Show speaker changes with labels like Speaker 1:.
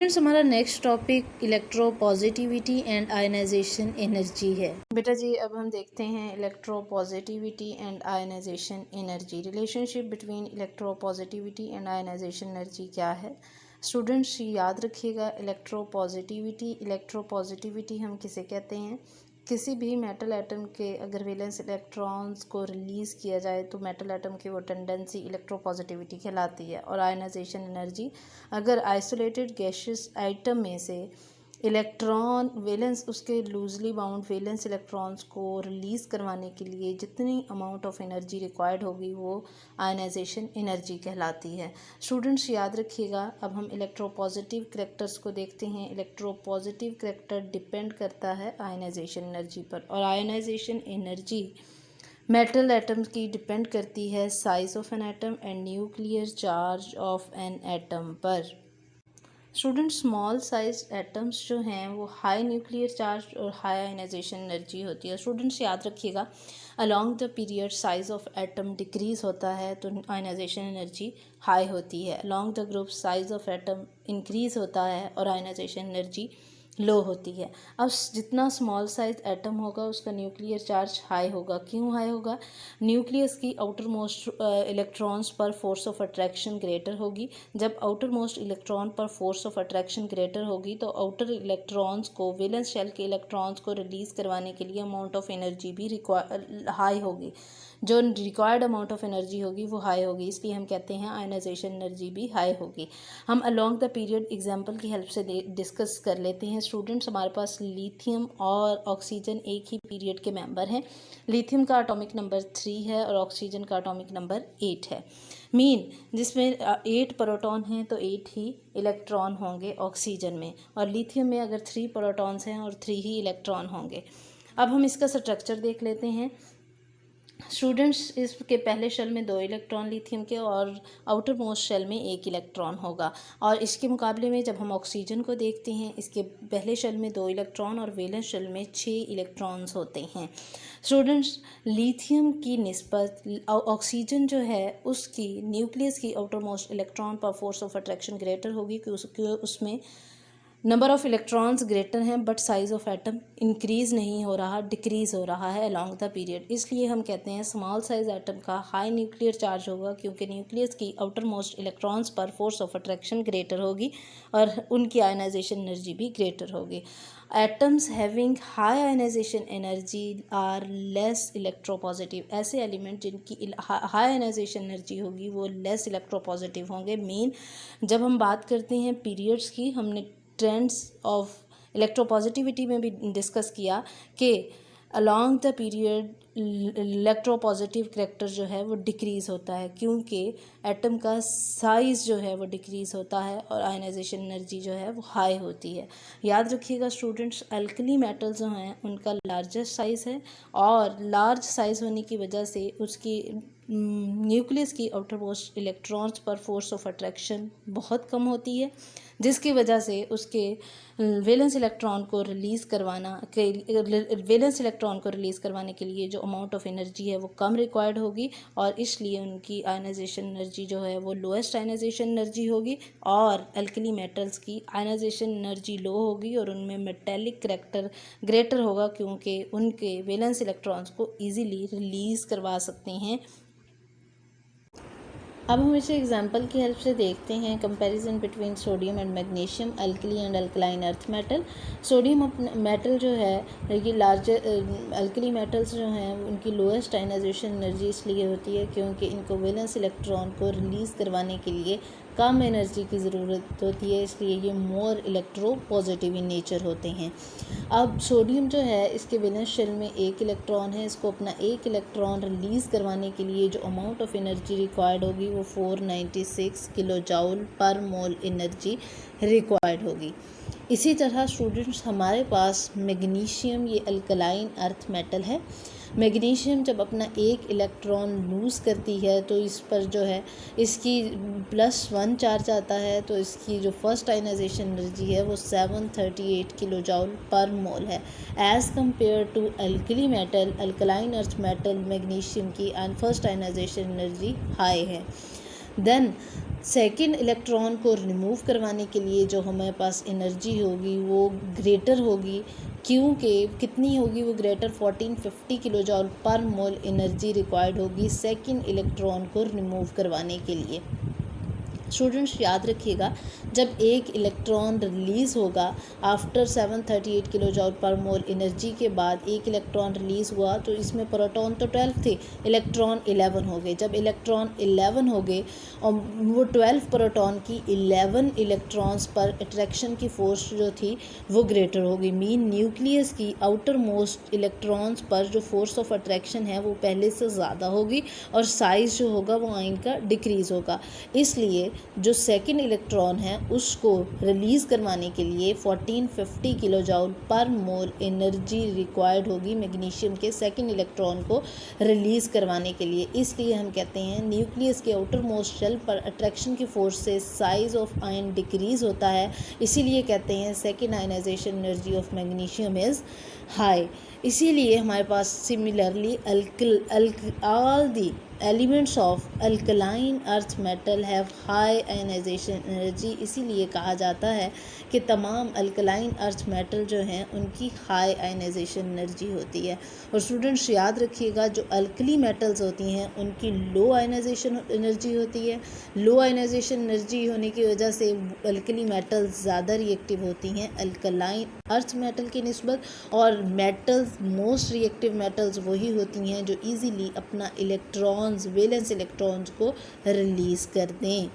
Speaker 1: Friends, हमारा next topic electropositivity and ionization energy है। बेटा जी, अब हम देखते हैं electropositivity and ionization energy. Relationship between electropositivity and ionization energy क्या है? स्टूडेंट्स याद रखिएगा, इलेक्ट्रोपॉजिटिविटी हम किसे कहते हैं? किसी भी मेटल एटम के अगर वैलेंस इलेक्ट्रॉन्स को रिलीज़ किया जाए तो मेटल एटम की वो टेंडेंसी इलेक्ट्रोपॉजिटिविटी कहलाती है। और आयनाइजेशन एनर्जी, अगर आइसोलेटेड गैसियस आइटम में से इलेक्ट्रॉन वैलेंस उसके लूजली बाउंड वैलेंस इलेक्ट्रॉन्स को रिलीज़ करवाने के लिए जितनी अमाउंट ऑफ एनर्जी रिक्वायर्ड होगी वो आयनाइजेशन एनर्जी कहलाती है। स्टूडेंट्स याद रखिएगा, अब हम इलेक्ट्रोपॉजिटिव करैक्टर्स को देखते हैं। इलेक्ट्रोपॉजिटिव करैक्टर डिपेंड करता है आयनाइजेशन एनर्जी पर, और आयनाइजेशन एनर्जी मेटल एटम्स की डिपेंड करती है size of an atom and nuclear charge of an atom पर। स्टूडेंट, स्मॉल साइज एटम्स जो हैं वो हाई न्यूक्लियर चार्ज और हाई आयनाइजेशन एनर्जी होती है। स्टूडेंट्स याद रखिएगा, along the period size of atom decrease होता है तो आयनाइजेशन एनर्जी हाई होती है। Along the group size of atom increase होता है और आयनाइजेशन एनर्जी लो होती है। अब जितना स्मॉल साइज एटम होगा उसका न्यूक्लियर चार्ज हाई होगा। क्यों हाई होगा? न्यूक्लियस की आउटर मोस्ट इलेक्ट्रॉन्स पर फोर्स ऑफ अट्रैक्शन ग्रेटर होगी। जब आउटर मोस्ट इलेक्ट्रॉन पर फोर्स ऑफ अट्रैक्शन ग्रेटर होगी तो आउटर इलेक्ट्रॉन्स को, वैलेंस शेल के इलेक्ट्रॉन्स को रिलीज़ करवाने के लिए अमाउंट ऑफ एनर्जी भी हाई होगी। जो रिक्वायर्ड अमाउंट ऑफ एनर्जी होगी वो हाई होगी, इसलिए हम कहते हैं आयनाइजेशन एनर्जी भी हाई होगी। हम अलॉन्ग द पीरियड एग्जांपल की हेल्प से डिस्कस कर लेते हैं। स्टूडेंट्स, हमारे पास लिथियम और ऑक्सीजन एक ही पीरियड के मेंबर हैं। लिथियम का एटॉमिक नंबर 3 है और ऑक्सीजन का एटॉमिक नंबर 8 है। मीन जिसमें 8 प्रोटॉन हैं तो 8 ही इलेक्ट्रॉन होंगे ऑक्सीजन में, और लिथियम में अगर 3 प्रोटॉन्स हैं और 3 ही इलेक्ट्रॉन होंगे। अब हम इसका स्ट्रक्चर देख लेते हैं। स्टूडेंट्स, इसके पहले शेल में 2 इलेक्ट्रॉन लिथियम के और आउटर मोस्ट शेल में 1 इलेक्ट्रॉन होगा। और इसके मुकाबले में जब हम ऑक्सीजन को देखते हैं, इसके पहले शेल में 2 इलेक्ट्रॉन और वैलेंस शेल में 6 इलेक्ट्रॉन्स होते हैं। स्टूडेंट्स, लिथियम की निस्बत ऑक्सीजन जो है उसकी न्यूक्लियस की आउटर मोस्ट इलेक्ट्रॉन पर फोर्स ऑफ अट्रैक्शन ग्रेटर होगी क्योंकि उसमें नंबर ऑफ़ इलेक्ट्रॉन्स ग्रेटर हैं, but size of atom increase नहीं हो रहा, डिक्रीज़ हो रहा है अलॉन्ग द पीरियड। इसलिए हम कहते हैं स्मॉल साइज एटम का हाई न्यूक्लियर चार्ज होगा क्योंकि न्यूक्लियस की आउटर मोस्ट इलेक्ट्रॉन्स पर फोर्स ऑफ अट्रैक्शन ग्रेटर होगी और उनकी आयनाइजेशन एनर्जी भी ग्रेटर होगी। Atoms having high ionization energy are less electropositive. ऐसे एलिमेंट जिनकी हाई आयनाइजेशन एनर्जी होगी वो लेस इलेक्ट्रोपॉजिटिव होंगे। मेन जब हम बात करते हैं पीरियड्स की, हमने ट्रेंड्स ऑफ इलेक्ट्रोपॉजिटिविटी में भी डिस्कस किया कि along the period electropositive character जो है वो डिक्रीज़ होता है क्योंकि एटम का साइज़ जो है वो डिक्रीज़ होता है और आयनाइजेशन एनर्जी जो है वो हाई होती है। याद रखिएगा स्टूडेंट्स, अल्कली मेटल्स जो हैं उनका लार्जेस्ट साइज़ है और लार्ज साइज़ होने की वजह से उसकी न्यूक्लियस की आउटर मोस्ट इलेक्ट्रॉन्स पर फोर्स ऑफ अट्रैक्शन बहुत कम होती है, जिसकी वजह से उसके वैलेंस इलेक्ट्रॉन को रिलीज़ करवाने के लिए जो अमाउंट ऑफ एनर्जी है वो कम रिक्वायर्ड होगी और इसलिए उनकी आयनाइजेशन एनर्जी जो है वो लोएस्ट आयनाइजेशन एनर्जी होगी और अल्कली मेटल्स की आयनाइजेशन एनर्जी लो होगी और उनमें मेटेलिक करैक्टर ग्रेटर होगा क्योंकि उनके वैलेंस इलेक्ट्रॉन्स को ईजीली रिलीज़ करवा सकते हैं। अब हम इसे एग्जाम्पल की हेल्प से देखते हैं। Comparison between sodium and magnesium, alkali and alkaline earth metal. Sodium metal जो है ये अल्कली मेटल्स जो हैं उनकी लोएस्ट आयनाइजेशन एनर्जी इसलिए होती है क्योंकि इनको वैलेंस इलेक्ट्रॉन को रिलीज़ करवाने के लिए कम एनर्जी की ज़रूरत होती है, इसलिए ये मोर इलेक्ट्रो पॉजिटिव इन नेचर होते हैं। अब सोडियम जो है इसके वैलेंस शेल में 1 इलेक्ट्रॉन है, इसको अपना 1 इलेक्ट्रॉन रिलीज़ करवाने के लिए जो अमाउंट ऑफ एनर्जी रिक्वायर्ड होगी वो 496 kilo joule per mole energy required होगी। इसी तरह स्टूडेंट्स, हमारे पास मैग्नीशियम ये अल्कलाइन अर्थ मेटल है। मैग्नीशियम जब अपना 1 इलेक्ट्रॉन लूज़ करती है तो इस पर जो है इसकी +1 चार्ज आता है, तो इसकी जो फर्स्ट आयनाइजेशन एनर्जी है वो 738 किलो जूल पर मोल है। As compare to alkali metal, alkaline earth metal magnesium की फर्स्ट आयनाइजेशन एनर्जी हाई है। देन सेकेंड इलेक्ट्रॉन को रिमूव करवाने के लिए जो हमारे पास एनर्जी होगी वो ग्रेटर होगी, क्योंकि कितनी होगी वो greater 1450 kilo joule per mole energy required होगी सेकेंड इलेक्ट्रॉन को रिमूव करवाने के लिए। स्टूडेंट्स याद रखिएगा, जब एक इलेक्ट्रॉन रिलीज़ होगा after 738 kilo joule per mole energy के बाद एक इलेक्ट्रॉन रिलीज़ हुआ तो इसमें प्रोटॉन तो 12 थे, इलेक्ट्रॉन 11 हो गए। जब इलेक्ट्रॉन 11 हो गए और वो 12 प्रोटॉन की 11 इलेक्ट्रॉन्स पर अट्रैक्शन की फोर्स जो थी वो ग्रेटर हो गई। मीन न्यूक्लियस की आउटर मोस्ट इलेक्ट्रॉन्स पर जो फोर्स ऑफ अट्रैक्शन है वो पहले से ज़्यादा होगी और साइज़ जो होगा वो आयन का डिक्रीज़ होगा। इसलिए जो सेकेंड इलेक्ट्रॉन है उसको रिलीज़ करवाने के लिए 1450 kilo joule per mole energy required होगी मैग्नीशियम के सेकेंड इलेक्ट्रॉन को रिलीज़ करवाने के लिए। इसलिए हम कहते हैं न्यूक्लियस के आउटर मोस्ट शेल पर अट्रैक्शन की फोर्स से साइज ऑफ आयन डिक्रीज़ होता है, इसीलिए कहते हैं second ionisation energy of magnesium is high. इसीलिए हमारे पास similarly all the elements of alkaline earth metal have high ionization energy. इसीलिए कहा जाता है कि तमाम अल्कलाइन अर्थ मेटल जो हैं उनकी हाई आयनाइजेशन एनर्जी होती है। और स्टूडेंट्स याद रखिएगा, जो अल्कली मेटल्स होती हैं उनकी लो आयनाइजेशन एनर्जी होती है। लो आयनाइजेशन एनर्जी होने की वजह से अल्कली मेटल्स ज़्यादा रिएक्टिव होती हैं अल्कलाइन अर्थ मेटल की निस्बत, और मेटल्स मोस्ट रिएक्टिव मेटल्स वही होती हैं जो ईज़िली अपना इलेक्ट्रॉन्स वैलेंस इलेक्ट्रॉन्स को रिलीज़ कर दें।